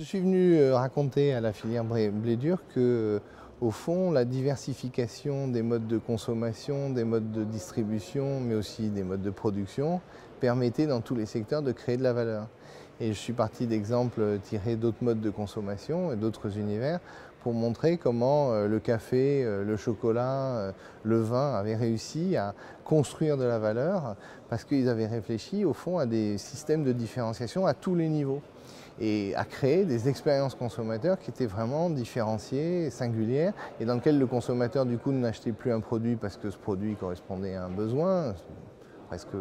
suis venu raconter à la filière blé dur que, au fond, la diversification des modes de consommation, des modes de distribution, mais aussi des modes de production, permettait dans tous les secteurs de créer de la valeur. Et je suis parti d'exemples tirés d'autres modes de consommation et d'autres univers pour montrer comment le café, le chocolat, le vin avaient réussi à construire de la valeur parce qu'ils avaient réfléchi au fond à des systèmes de différenciation à tous les niveaux et à créer des expériences consommateurs qui étaient vraiment différenciées, singulières, et dans lesquelles le consommateur du coup n'achetait plus un produit parce que ce produit correspondait à un besoin presque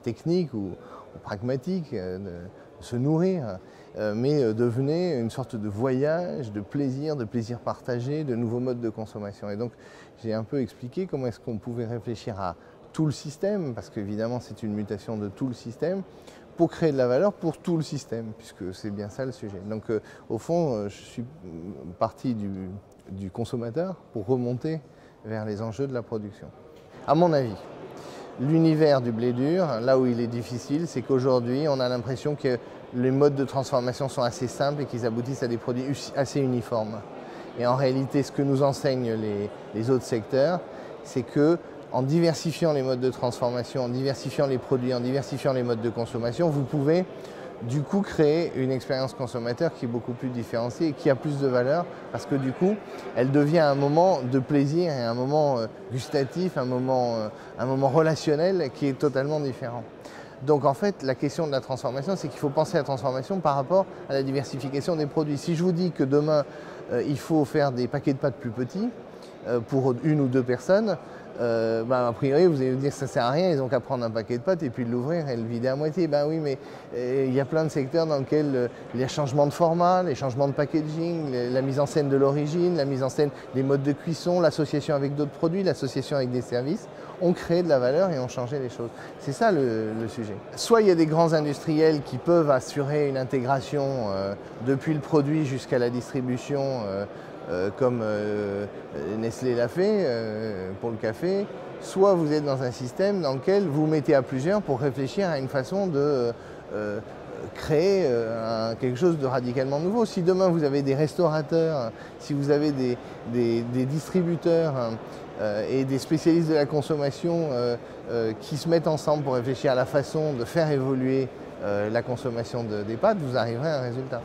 technique ou pragmatique, de se nourrir, mais devenait une sorte de voyage, de plaisir partagé, de nouveaux modes de consommation. Et donc j'ai un peu expliqué comment est-ce qu'on pouvait réfléchir à tout le système, parce qu'évidemment c'est une mutation de tout le système, pour créer de la valeur pour tout le système, puisque c'est bien ça le sujet. Donc au fond, je suis parti du consommateur pour remonter vers les enjeux de la production. À mon avis, l'univers du blé dur, là où il est difficile, c'est qu'aujourd'hui, on a l'impression que les modes de transformation sont assez simples et qu'ils aboutissent à des produits assez uniformes. Et en réalité, ce que nous enseignent les autres secteurs, c'est que en diversifiant les modes de transformation, en diversifiant les produits, en diversifiant les modes de consommation, vous pouvez du coup créer une expérience consommateur qui est beaucoup plus différenciée et qui a plus de valeur parce que du coup, elle devient un moment de plaisir et un moment gustatif, un moment relationnel qui est totalement différent. Donc en fait, la question de la transformation, c'est qu'il faut penser à la transformation par rapport à la diversification des produits. Si je vous dis que demain, il faut faire des paquets de pâtes plus petits pour une ou deux personnes, a priori, vous allez vous dire que ça ne sert à rien, ils n'ont qu'à prendre un paquet de pâtes et puis de l'ouvrir et le vider à moitié. Ben oui, mais il y a plein de secteurs dans lesquels les changements de format, les changements de packaging, la mise en scène de l'origine, la mise en scène des modes de cuisson, l'association avec d'autres produits, l'association avec des services, ont créé de la valeur et ont changé les choses. C'est ça le sujet. Soit il y a des grands industriels qui peuvent assurer une intégration depuis le produit jusqu'à la distribution, comme Nestlé l'a fait pour le café, soit vous êtes dans un système dans lequel vous mettez à plusieurs pour réfléchir à une façon de créer quelque chose de radicalement nouveau. Si demain vous avez des restaurateurs, si vous avez des distributeurs et des spécialistes de la consommation qui se mettent ensemble pour réfléchir à la façon de faire évoluer la consommation des pâtes, vous arriverez à un résultat.